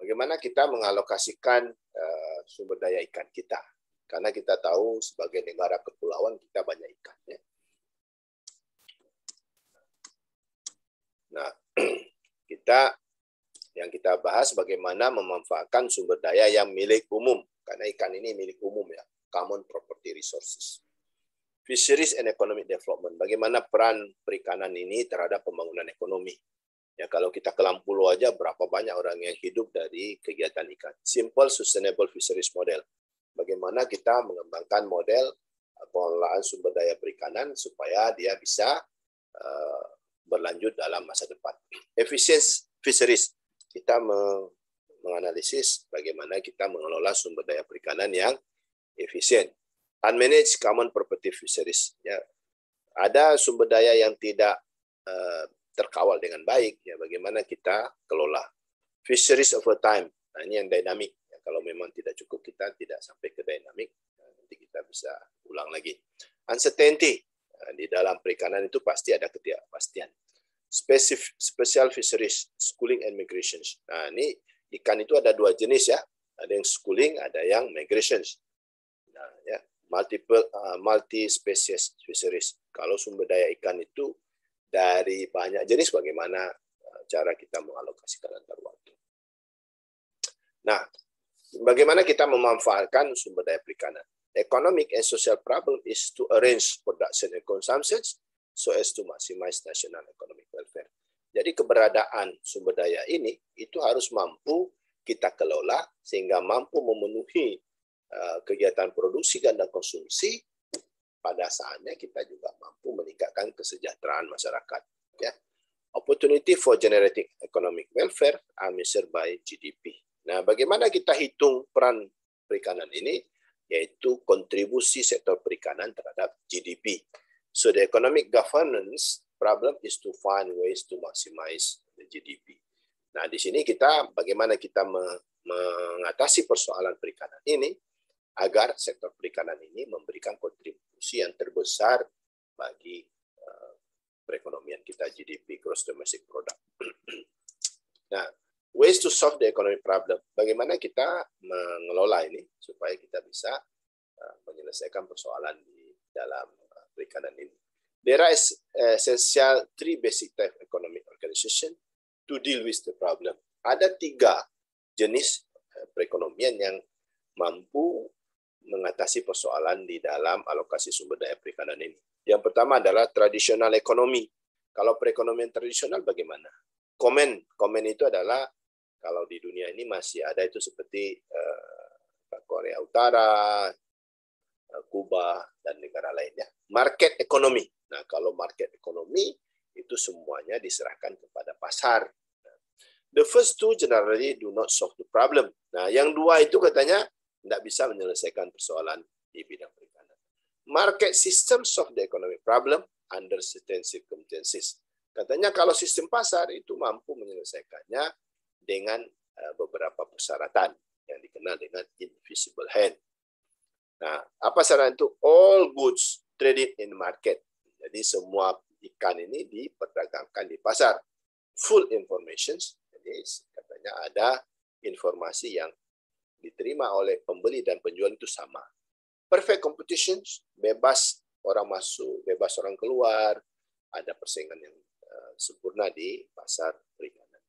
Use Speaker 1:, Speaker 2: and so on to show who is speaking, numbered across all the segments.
Speaker 1: Bagaimana kita mengalokasikan sumber daya ikan kita? Karena kita tahu sebagai negara kepulauan kita banyak ikan. Ya. Nah, yang kita bahas bagaimana memanfaatkan sumber daya yang milik umum. Karena ikan ini milik umum ya, common property resources. Fisheries and economic development. Bagaimana peran perikanan ini terhadap pembangunan ekonomi? Ya, kalau kita ke Lampulo aja berapa banyak orang yang hidup dari kegiatan ikan. Simple sustainable fisheries model. Bagaimana kita mengembangkan model pengelolaan sumber daya perikanan supaya dia bisa berlanjut dalam masa depan. Efficient fisheries. Kita menganalisis bagaimana kita mengelola sumber daya perikanan yang efisien. Unmanaged common property fisheries. Ya, ada sumber daya yang tidak terkawal dengan baik, ya bagaimana kita kelola. Fisheries over time, nah ini yang dynamic. Ya, kalau memang tidak cukup kita tidak sampai ke dynamic, nanti kita bisa ulang lagi. Uncertainty, di dalam perikanan itu pasti ada ketidakpastian. Special fisheries, schooling and migrations. Nah ini ikan itu ada dua jenis ya, ada yang schooling, ada yang migrations. Nah ya, multi species fisheries. Kalau sumber daya ikan itu dari banyak jenis, bagaimana cara kita mengalokasikan antar waktu. Nah, bagaimana kita memanfaatkan sumber daya perikanan? Economic and social problem is to arrange production and consumption so as to maximize national economic welfare. Jadi keberadaan sumber daya ini itu harus mampu kita kelola sehingga mampu memenuhi kegiatan produksi dan konsumsi. Pada saatnya kita juga mampu meningkatkan kesejahteraan masyarakat. Ya. Opportunity for generating economic welfare are measured by GDP. Nah, bagaimana kita hitung peran perikanan ini? Yaitu kontribusi sektor perikanan terhadap GDP. So the economic governance problem is to find ways to maximize the GDP. Nah, di sini kita bagaimana kita mengatasi persoalan perikanan ini agar sektor perikanan ini memberikan kontribusi yang terbesar bagi perekonomian kita, GDP, Gross Domestic Product. Nah, ways to solve the economic problem. Bagaimana kita mengelola ini supaya kita bisa menyelesaikan persoalan di dalam perikanan ini. There are essential three basic type economic organization to deal with the problem. Ada 3 jenis perekonomian yang mampu mengatasi persoalan di dalam alokasi sumber daya perikanan ini. Yang pertama adalah tradisional ekonomi. Kalau perekonomian tradisional bagaimana? Komen itu adalah kalau di dunia ini masih ada itu seperti Korea Utara, Kuba, dan negara lainnya. Market ekonomi. Nah, kalau market ekonomi itu semuanya diserahkan kepada pasar. The first two generally do not solve the problem. Nah, yang 2 itu katanya tidak bisa menyelesaikan persoalan di bidang perikanan. Market system solve the economic problem under certain circumstances. Katanya kalau sistem pasar itu mampu menyelesaikannya dengan beberapa persyaratan yang dikenal dengan invisible hand. Nah, apa syarat itu? All goods traded in market. Jadi semua ikan ini diperdagangkan di pasar. Full information. Jadi katanya ada informasi yang diterima oleh pembeli dan penjual itu sama. Perfect competition, bebas orang masuk, bebas orang keluar, ada persaingan yang sempurna di pasar perikanan.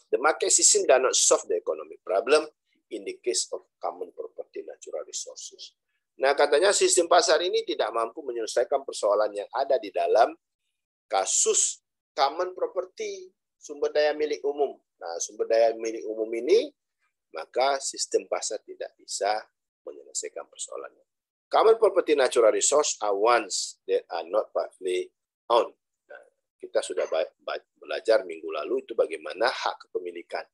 Speaker 1: The market system does not solve the economic problem in the case of common property natural resources. Nah, katanya sistem pasar ini tidak mampu menyelesaikan persoalan yang ada di dalam kasus common property, sumber daya milik umum. Nah, sumber daya milik umum ini maka sistem pasar tidak bisa menyelesaikan persoalannya. Common property natural resource are ones that are not partly owned. Nah, kita sudah belajar minggu lalu itu bagaimana hak kepemilikan.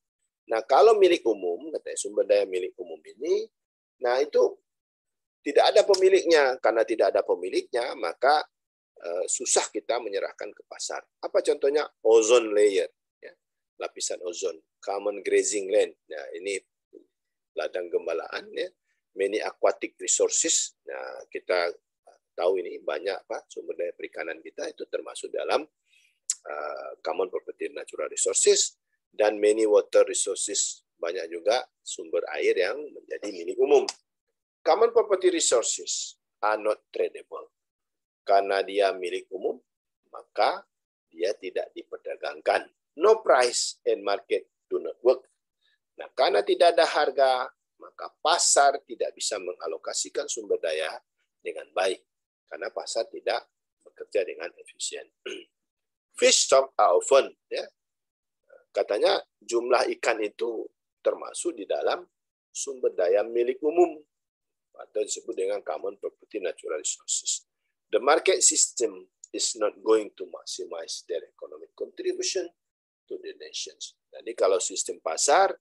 Speaker 1: Nah, kalau milik umum, katanya sumber daya milik umum ini, nah itu tidak ada pemiliknya. Karena tidak ada pemiliknya, maka susah kita menyerahkan ke pasar. Apa contohnya? Ozone layer, ya, lapisan ozon. Common grazing land. Nah, ini ladang gembalaan, ya. Many aquatic resources. Nah, kita tahu ini banyak sumber daya perikanan kita itu termasuk dalam common property natural resources. Dan many water resources, banyak juga sumber air yang menjadi milik umum. Common property resources are not tradable. Karena dia milik umum, maka dia tidak diperdagangkan. No price and market do not work. Nah, karena tidak ada harga, maka pasar tidak bisa mengalokasikan sumber daya dengan baik. Karena pasar tidak bekerja dengan efisien. Fish stock are often, ya, katanya jumlah ikan itu termasuk di dalam sumber daya milik umum atau disebut dengan common property natural resources. The market system is not going to maximize their economic contribution to the nations. Jadi kalau sistem pasar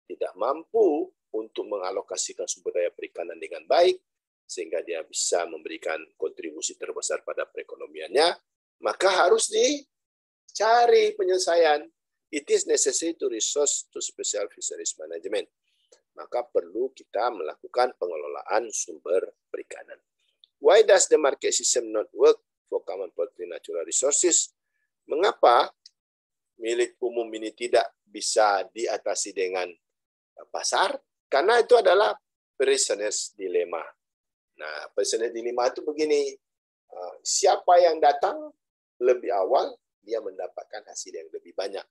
Speaker 1: tidak mampu untuk mengalokasikan sumber daya perikanan dengan baik, sehingga dia bisa memberikan kontribusi terbesar pada perekonomiannya, maka harus dicari penyelesaian. It is necessary to resource to special fisheries management. Maka perlu kita melakukan pengelolaan sumber perikanan. Why does the market system not work for common property natural resources? Mengapa milik umum ini tidak bisa diatasi dengan pasar? Karena itu adalah prisoner's dilemma. Nah, prisoner's dilemma itu begini, siapa yang datang lebih awal, dia mendapatkan hasil yang lebih banyak.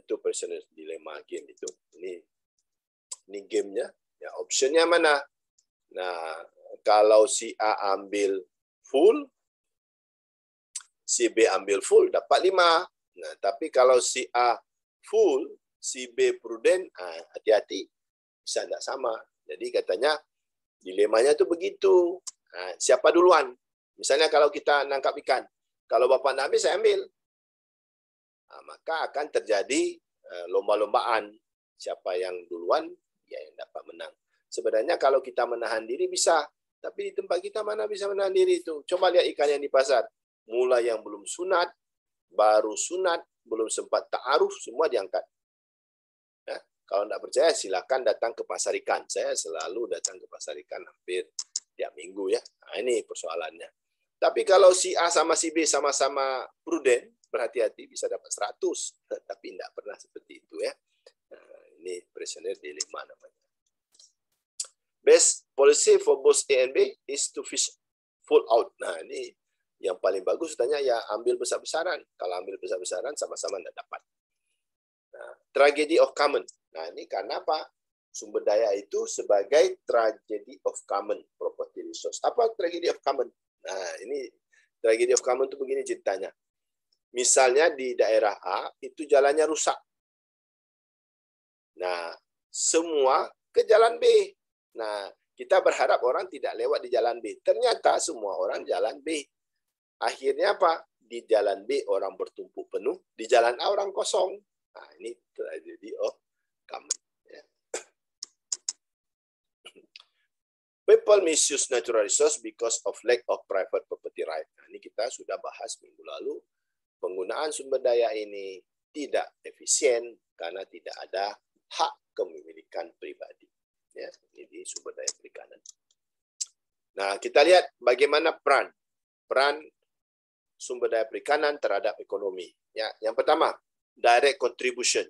Speaker 1: Itu prisoner's dilemma game itu. Ini gamenya. Ya, optionnya mana? Nah, kalau si A ambil full, si B ambil full, dapat 5. Nah, tapi kalau si A full, si B prudent, hati-hati, bisa tidak sama. Jadi katanya, dilemanya itu begitu. Siapa duluan? Misalnya kalau kita nangkap ikan, kalau Bapak nak ambil, saya ambil. Maka akan terjadi lomba-lombaan. Siapa yang duluan, dia yang dapat menang. Sebenarnya kalau kita menahan diri bisa, tapi di tempat kita mana bisa menahan diri itu? Coba lihat ikan yang di pasar. Mulai yang belum sunat, baru sunat, belum sempat ta'aruf, semua diangkat. Ya, kalau tidak percaya, silakan datang ke pasar ikan. Saya selalu datang ke pasar ikan hampir tiap minggu, ya. Nah, ini persoalannya. Tapi kalau si A sama si B sama-sama prudent, berhati-hati, bisa dapat 100. Tapi tidak pernah seperti itu, ya. Nah, ini prisoner dilemma namanya. Best policy for both A and B is to fish full out. Nah, ini yang paling bagus katanya ya ambil besar-besaran. Kalau ambil besar-besaran sama-sama tidak dapat. Nah, tragedy of common. Nah, ini karena apa? Sumber daya itu sebagai tragedy of common property resource. Apa tragedy of common? Nah, ini tragedy of common itu begini ceritanya. Misalnya di daerah A itu jalannya rusak. Nah, semua ke jalan B. Nah, kita berharap orang tidak lewat di jalan B. Ternyata semua orang jalan B. Akhirnya apa? Di jalan B orang bertumpuk penuh, di jalan A orang kosong. Nah, ini tragedy of common. Ya. People misuse natural resource because of lack of private property right. Nah, ini kita sudah bahas minggu lalu. Penggunaan sumber daya ini tidak efisien karena tidak ada hak kepemilikan pribadi. Ya, ini sumber daya perikanan. Nah, kita lihat bagaimana peran sumber daya perikanan terhadap ekonomi. Ya, yang pertama, direct contribution.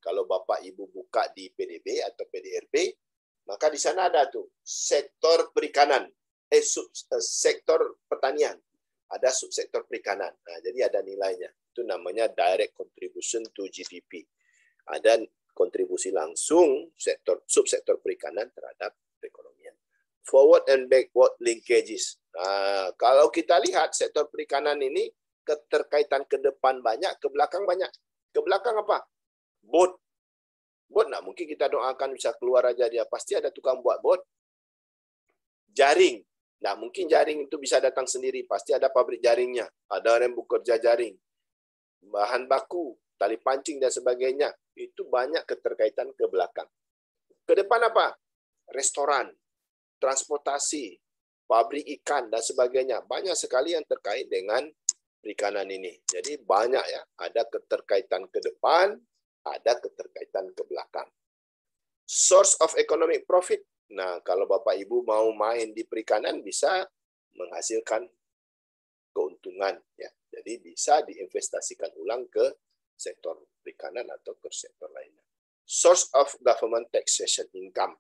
Speaker 1: Kalau Bapak Ibu buka di PDB atau PDRB, maka di sana ada tuh sektor perikanan, sektor pertanian, ada subsektor perikanan. Nah, jadi ada nilainya. Itu namanya direct contribution to GDP. Ada kontribusi langsung subsektor perikanan terhadap perekonomian. Forward and backward linkages. Nah, kalau kita lihat sektor perikanan ini keterkaitan ke depan banyak, ke belakang banyak. Ke belakang apa? Bot. Bot nah mungkin kita doakan bisa keluar aja dia. Pasti ada tukang buat bot. Jaring. Nah, mungkin jaring itu bisa datang sendiri. Pasti ada pabrik jaringnya. Ada orang yang bekerja jaring. Bahan baku, tali pancing dan sebagainya. Itu banyak keterkaitan ke belakang. Ke depan apa? Restoran, transportasi, pabrik ikan, dan sebagainya. Banyak sekali yang terkait dengan perikanan ini. Jadi banyak ya. Ada keterkaitan ke depan, ada keterkaitan ke belakang. Source of economic profit. Nah, kalau Bapak Ibu mau main di perikanan, bisa menghasilkan keuntungan. Ya. Jadi bisa diinvestasikan ulang ke sektor perikanan atau ke sektor lainnya. Source of government taxation income.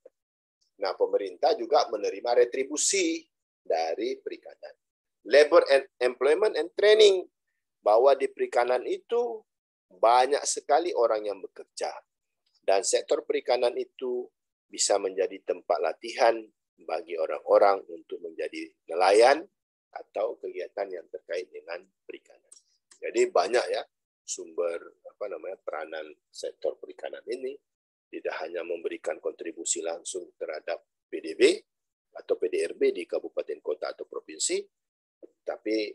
Speaker 1: Nah, pemerintah juga menerima retribusi dari perikanan. Labor and employment and training, bahwa di perikanan itu banyak sekali orang yang bekerja. Dan sektor perikanan itu bisa menjadi tempat latihan bagi orang-orang untuk menjadi nelayan atau kegiatan yang terkait dengan perikanan. Jadi banyak ya sumber peranan sektor perikanan ini, tidak hanya memberikan kontribusi langsung terhadap PDB atau PDRB di kabupaten kota atau provinsi, tapi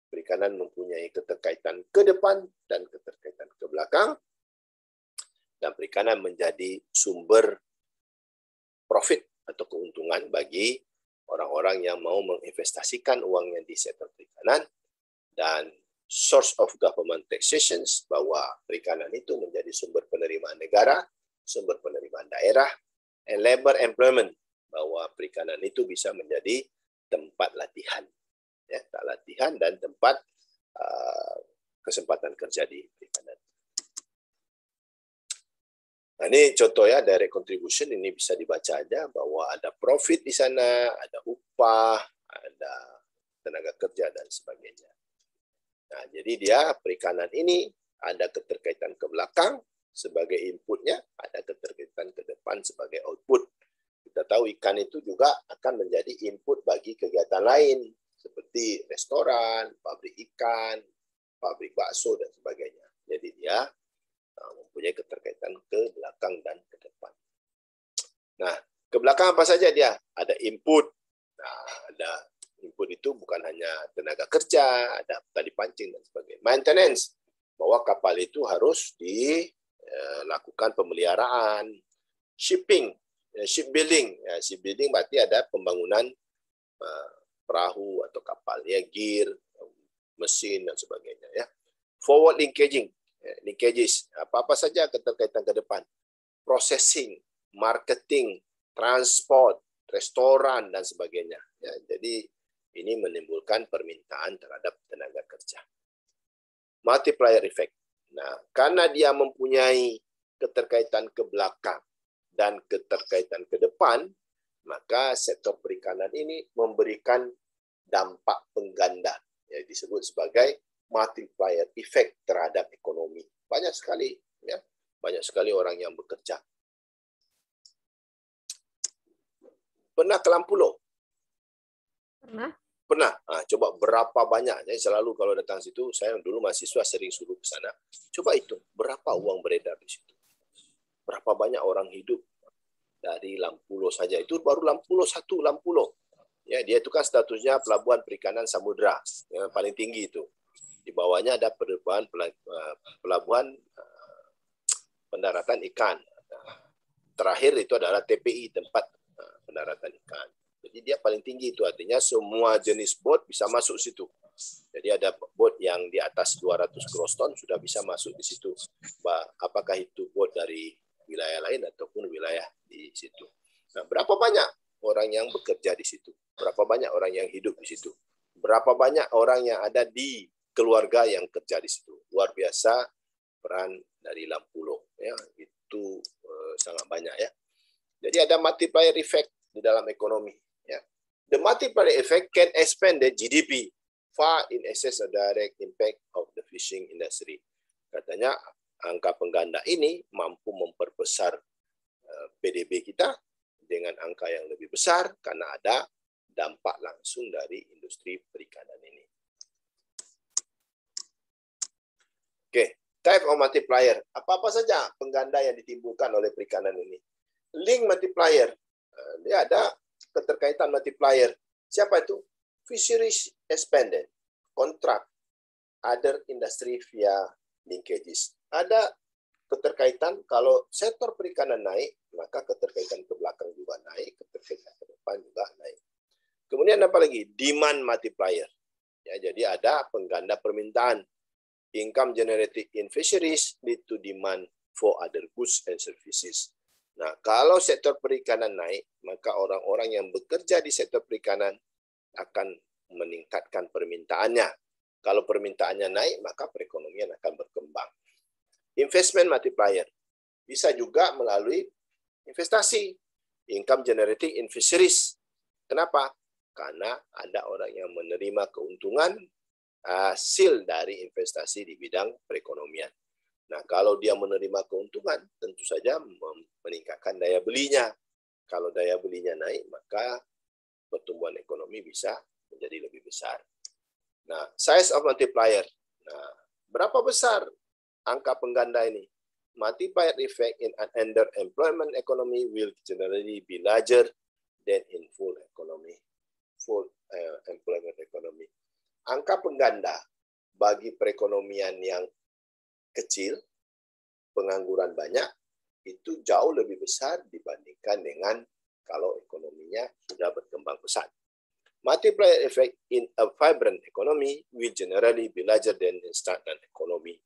Speaker 1: perikanan mempunyai keterkaitan ke depan dan keterkaitan ke belakang, dan perikanan menjadi sumber profit atau keuntungan bagi orang-orang yang mau menginvestasikan uangnya di sektor perikanan. Dan source of government taxation, bahwa perikanan itu menjadi sumber penerimaan negara, sumber penerimaan daerah, and labor employment, bahwa perikanan itu bisa menjadi tempat latihan, ya, latihan dan tempat kesempatan kerja di perikanan. Nah, ini contoh ya, direct contribution ini bisa dibaca aja bahwa ada profit di sana, ada upah, ada tenaga kerja dan sebagainya. Nah, jadi dia perikanan ini ada keterkaitan ke belakang sebagai inputnya, ada keterkaitan ke depan sebagai output. Kita tahu ikan itu juga akan menjadi input bagi kegiatan lain seperti restoran, pabrik ikan, pabrik bakso dan sebagainya. Jadi dia mempunyai keterkaitan ke belakang dan ke depan. Nah, ke belakang apa saja dia? Ada input. Nah, ada input itu bukan hanya tenaga kerja, ada tali pancing dan sebagainya. Maintenance, bahwa kapal itu harus dilakukan pemeliharaan. Shipping, shipbuilding. Ya, shipbuilding berarti ada pembangunan perahu atau kapal, ya, gear, mesin dan sebagainya. Ya. Forward linkaging. Linkages, apa-apa saja keterkaitan ke depan, processing, marketing, transport, restoran dan sebagainya. Ya, jadi ini menimbulkan permintaan terhadap tenaga kerja. Multiplier effect. Nah, karena dia mempunyai keterkaitan ke belakang dan keterkaitan ke depan, maka sektor perikanan ini memberikan dampak pengganda, yang disebut sebagai multiplier effect terhadap ekonomi. Banyak sekali, ya, banyak sekali orang yang bekerja. Pernah ke Lampulo?
Speaker 2: Pernah.
Speaker 1: Pernah. Nah, coba berapa banyak? Jadi selalu kalau datang situ, saya dulu mahasiswa sering suruh ke sana. Coba hitung berapa uang beredar di situ. Berapa banyak orang hidup dari Lampulo saja. Itu baru Lampulo 1, Lampulo. Ya, dia itu kan statusnya pelabuhan perikanan samudra, yang paling tinggi itu. Di bawahnya ada pelabuhan pendaratan ikan. Terakhir itu adalah TPI, tempat pendaratan ikan. Jadi dia paling tinggi itu, artinya semua jenis bot bisa masuk situ. Jadi ada bot yang di atas 200 gross ton sudah bisa masuk di situ. Apakah itu bot dari wilayah lain ataupun wilayah di situ. Nah, berapa banyak orang yang bekerja di situ? Berapa banyak orang yang hidup di situ? Berapa banyak orang yang ada di keluarga yang kerja di situ? Luar biasa peran dari Lampulo, ya, itu sangat banyak ya. Jadi ada multiplier effect di dalam ekonomi, ya. The multiplier effect can expand the GDP far in excess of direct impact of the fishing industry. Katanya angka pengganda ini mampu memperbesar PDB kita dengan angka yang lebih besar karena ada dampak langsung dari industri perikanan ini. Oke, type of multiplier. Apa-apa saja pengganda yang ditimbulkan oleh perikanan ini. Link multiplier. Dia ada keterkaitan multiplier. Siapa itu? Fisheries expanded. Kontrak. Other industry via linkages. Ada keterkaitan, kalau sektor perikanan naik, maka keterkaitan ke belakang juga naik, keterkaitan ke depan juga naik. Kemudian apa lagi? Demand multiplier. Ya, jadi ada pengganda permintaan. Income generated in fisheries lead to demand for other goods and services. Nah, kalau sektor perikanan naik, maka orang-orang yang bekerja di sektor perikanan akan meningkatkan permintaannya. Kalau permintaannya naik, maka perekonomian akan berkembang. investment multiplier. Bisa juga melalui investasi, income generating in fisheries. Kenapa? Karena ada orang yang menerima keuntungan hasil dari investasi di bidang perekonomian. Nah, kalau dia menerima keuntungan, tentu saja meningkatkan daya belinya. Kalau daya belinya naik, maka pertumbuhan ekonomi bisa menjadi lebih besar. Nah, size of multiplier. Nah, berapa besar angka pengganda ini? Multiplier effect in an underemployment economy will generally be larger than in full employment economy. Angka pengganda bagi perekonomian yang kecil, pengangguran banyak, itu jauh lebih besar dibandingkan dengan kalau ekonominya sudah berkembang pesat. Multiplier effect in a vibrant economy will generally be larger than in stagnant economy.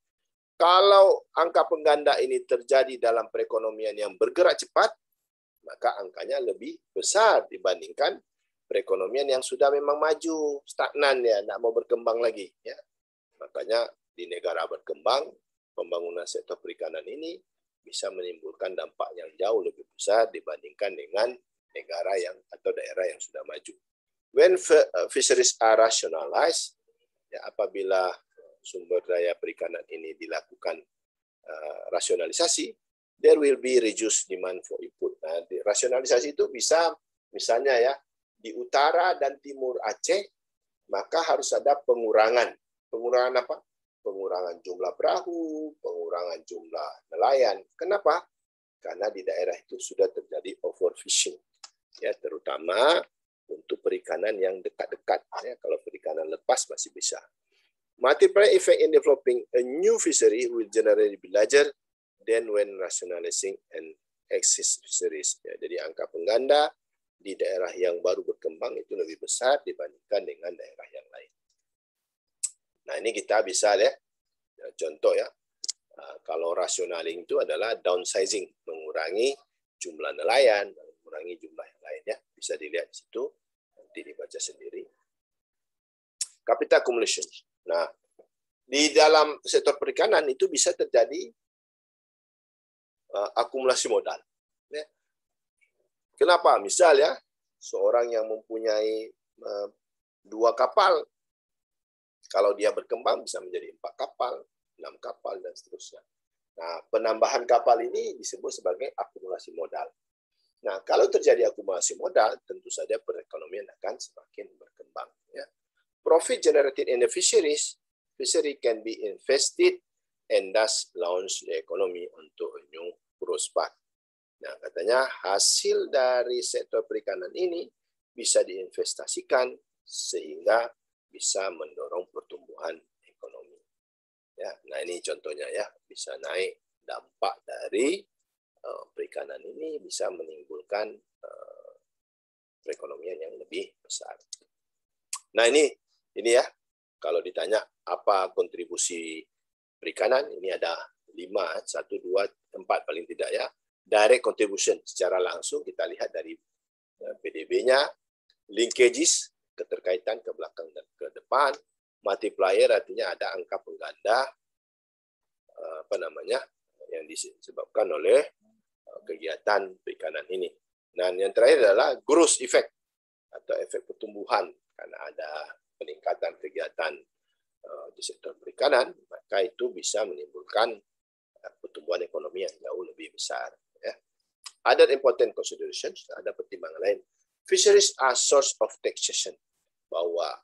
Speaker 1: Kalau angka pengganda ini terjadi dalam perekonomian yang bergerak cepat, maka angkanya lebih besar dibandingkan perekonomian yang sudah memang maju, stagnan ya, tidak mau berkembang lagi. Ya. Makanya di negara berkembang, pembangunan sektor perikanan ini bisa menimbulkan dampak yang jauh lebih besar dibandingkan dengan negara yang atau daerah yang sudah maju. When fisheries are rationalized, ya, apabila sumber daya perikanan ini dilakukan rasionalisasi, there will be reduced demand for input. Nah, rasionalisasi itu bisa misalnya ya di utara dan timur Aceh, maka harus ada pengurangan. Pengurangan apa? Pengurangan jumlah perahu, pengurangan jumlah nelayan. Kenapa? Karena di daerah itu sudah terjadi overfishing. Ya, terutama untuk perikanan yang dekat-dekat. Ya, kalau perikanan lepas masih bisa. Multiplier effect in developing a new fishery will generally be larger than when rationalizing an existing fisheries. Ya, jadi angka pengganda di daerah yang baru berkembang itu lebih besar dibandingkan dengan daerah yang lain. Nah, ini kita bisa lihat contoh ya. Kalau rationaling itu adalah downsizing, mengurangi jumlah nelayan, mengurangi jumlah yang lain ya. Bisa dilihat di situ, nanti dibaca sendiri. Capital accumulation. Nah, di dalam sektor perikanan itu bisa terjadi akumulasi modal. Ya. Kenapa? Misal ya, seorang yang mempunyai 2 kapal, kalau dia berkembang bisa menjadi 4 kapal, 6 kapal, dan seterusnya. Nah, penambahan kapal ini disebut sebagai akumulasi modal. Nah, kalau terjadi akumulasi modal, tentu saja perekonomian akan semakin berkembang. Ya. Profit generated in the fishery can be invested and thus launch the economy onto a new growth path. Nah, katanya hasil dari sektor perikanan ini bisa diinvestasikan sehingga bisa mendorong pertumbuhan ekonomi. Ya, nah ini contohnya ya, bisa naik dampak dari perikanan ini bisa menimbulkan perekonomian yang lebih besar. Nah ini ya, kalau ditanya apa kontribusi perikanan, ini ada 5, 1, 2, 4 paling tidak ya. Direct contribution secara langsung kita lihat dari PDB-nya, linkages, keterkaitan ke belakang dan ke depan, multiplier artinya ada angka pengganda yang disebabkan oleh kegiatan perikanan ini. Dan yang terakhir adalah growth effect atau efek pertumbuhan karena ada peningkatan kegiatan di sektor perikanan, maka itu bisa menimbulkan pertumbuhan ekonomi yang jauh lebih besar. Ya. Other important considerations, ada pertimbangan lain. Fisheries are source of taxation, bahwa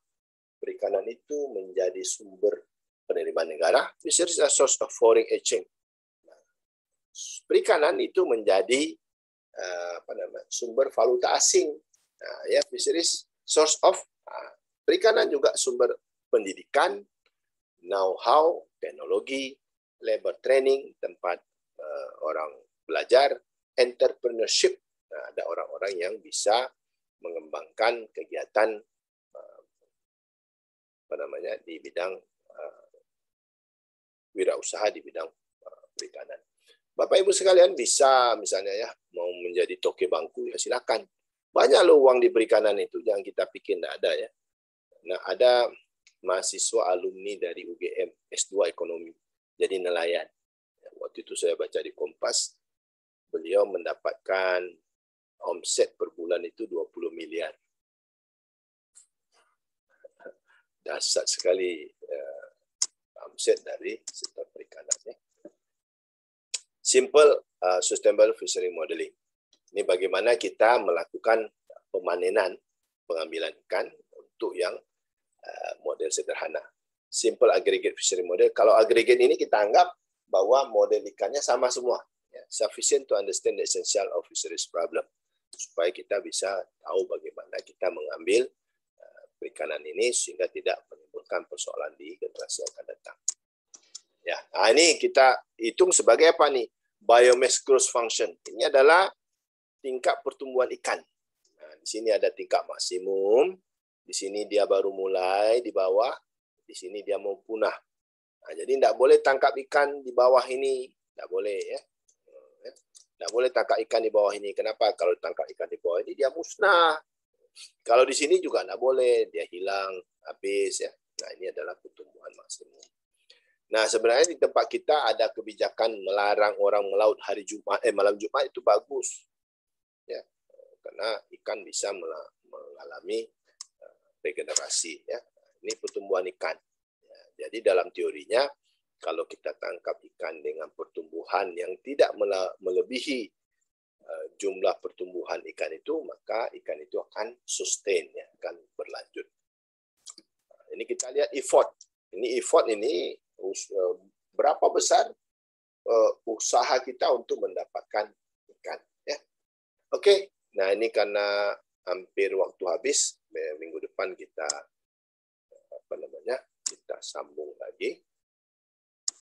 Speaker 1: perikanan itu menjadi sumber penerimaan negara. Fisheries are source of foreign exchange. Perikanan itu menjadi sumber valuta asing. Nah, ya, fisheries source of perikanan juga sumber pendidikan, know-how, teknologi, labor training, tempat orang belajar, entrepreneurship. Nah, ada orang-orang yang bisa mengembangkan kegiatan di bidang wirausaha di bidang perikanan. Bapak Ibu sekalian bisa misalnya ya mau menjadi toke bangku ya silakan. Banyak loh uang di perikanan itu, jangan kita pikir tidak ada ya. Nah, ada mahasiswa alumni dari UGM S2 ekonomi jadi nelayan. Waktu itu saya baca di Kompas, beliau mendapatkan omset per bulan itu 20 miliar. Dahsyat sekali omset dari sektor perikanan. Simple sustainable fishery modeling. Ini bagaimana kita melakukan pemanenan, pengambilan ikan untuk yang model sederhana. Simple aggregate fishery model. Kalau aggregate ini kita anggap bahwa model ikannya sama semua. Sufficient to understand the essential of fisheries problem. Supaya kita bisa tahu bagaimana kita mengambil perikanan ini sehingga tidak menimbulkan persoalan di generasi yang akan datang. Ya, nah ini kita hitung sebagai apa nih? Biomass growth function. Ini adalah tingkat pertumbuhan ikan. Nah, di sini ada tingkat maksimum, di sini dia baru mulai di bawah, di sini dia mau punah. Nah, jadi tidak boleh tangkap ikan di bawah ini, tidak boleh ya. Tidak boleh tangkap ikan di bawah ini. Kenapa? Kalau tangkap ikan di bawah ini dia musnah. Kalau di sini juga tidak boleh, dia hilang, habis ya. Nah, ini adalah pertumbuhan maksimum. Nah, sebenarnya di tempat kita ada kebijakan melarang orang melaut hari Jumat, malam Jumat itu bagus. Ya. Karena ikan bisa mengalami regenerasi ya. Ini pertumbuhan ikan. Ya, jadi dalam teorinya kalau kita tangkap ikan dengan pertumbuhan yang tidak melebihi jumlah pertumbuhan ikan itu, maka ikan itu akan sustain ya, akan berlanjut. Ini kita lihat effort. Ini effort ini berapa besar usaha kita untuk mendapatkan ikan ya. Oke. Nah, ini karena hampir waktu habis, minggu depan kita kita sambung lagi.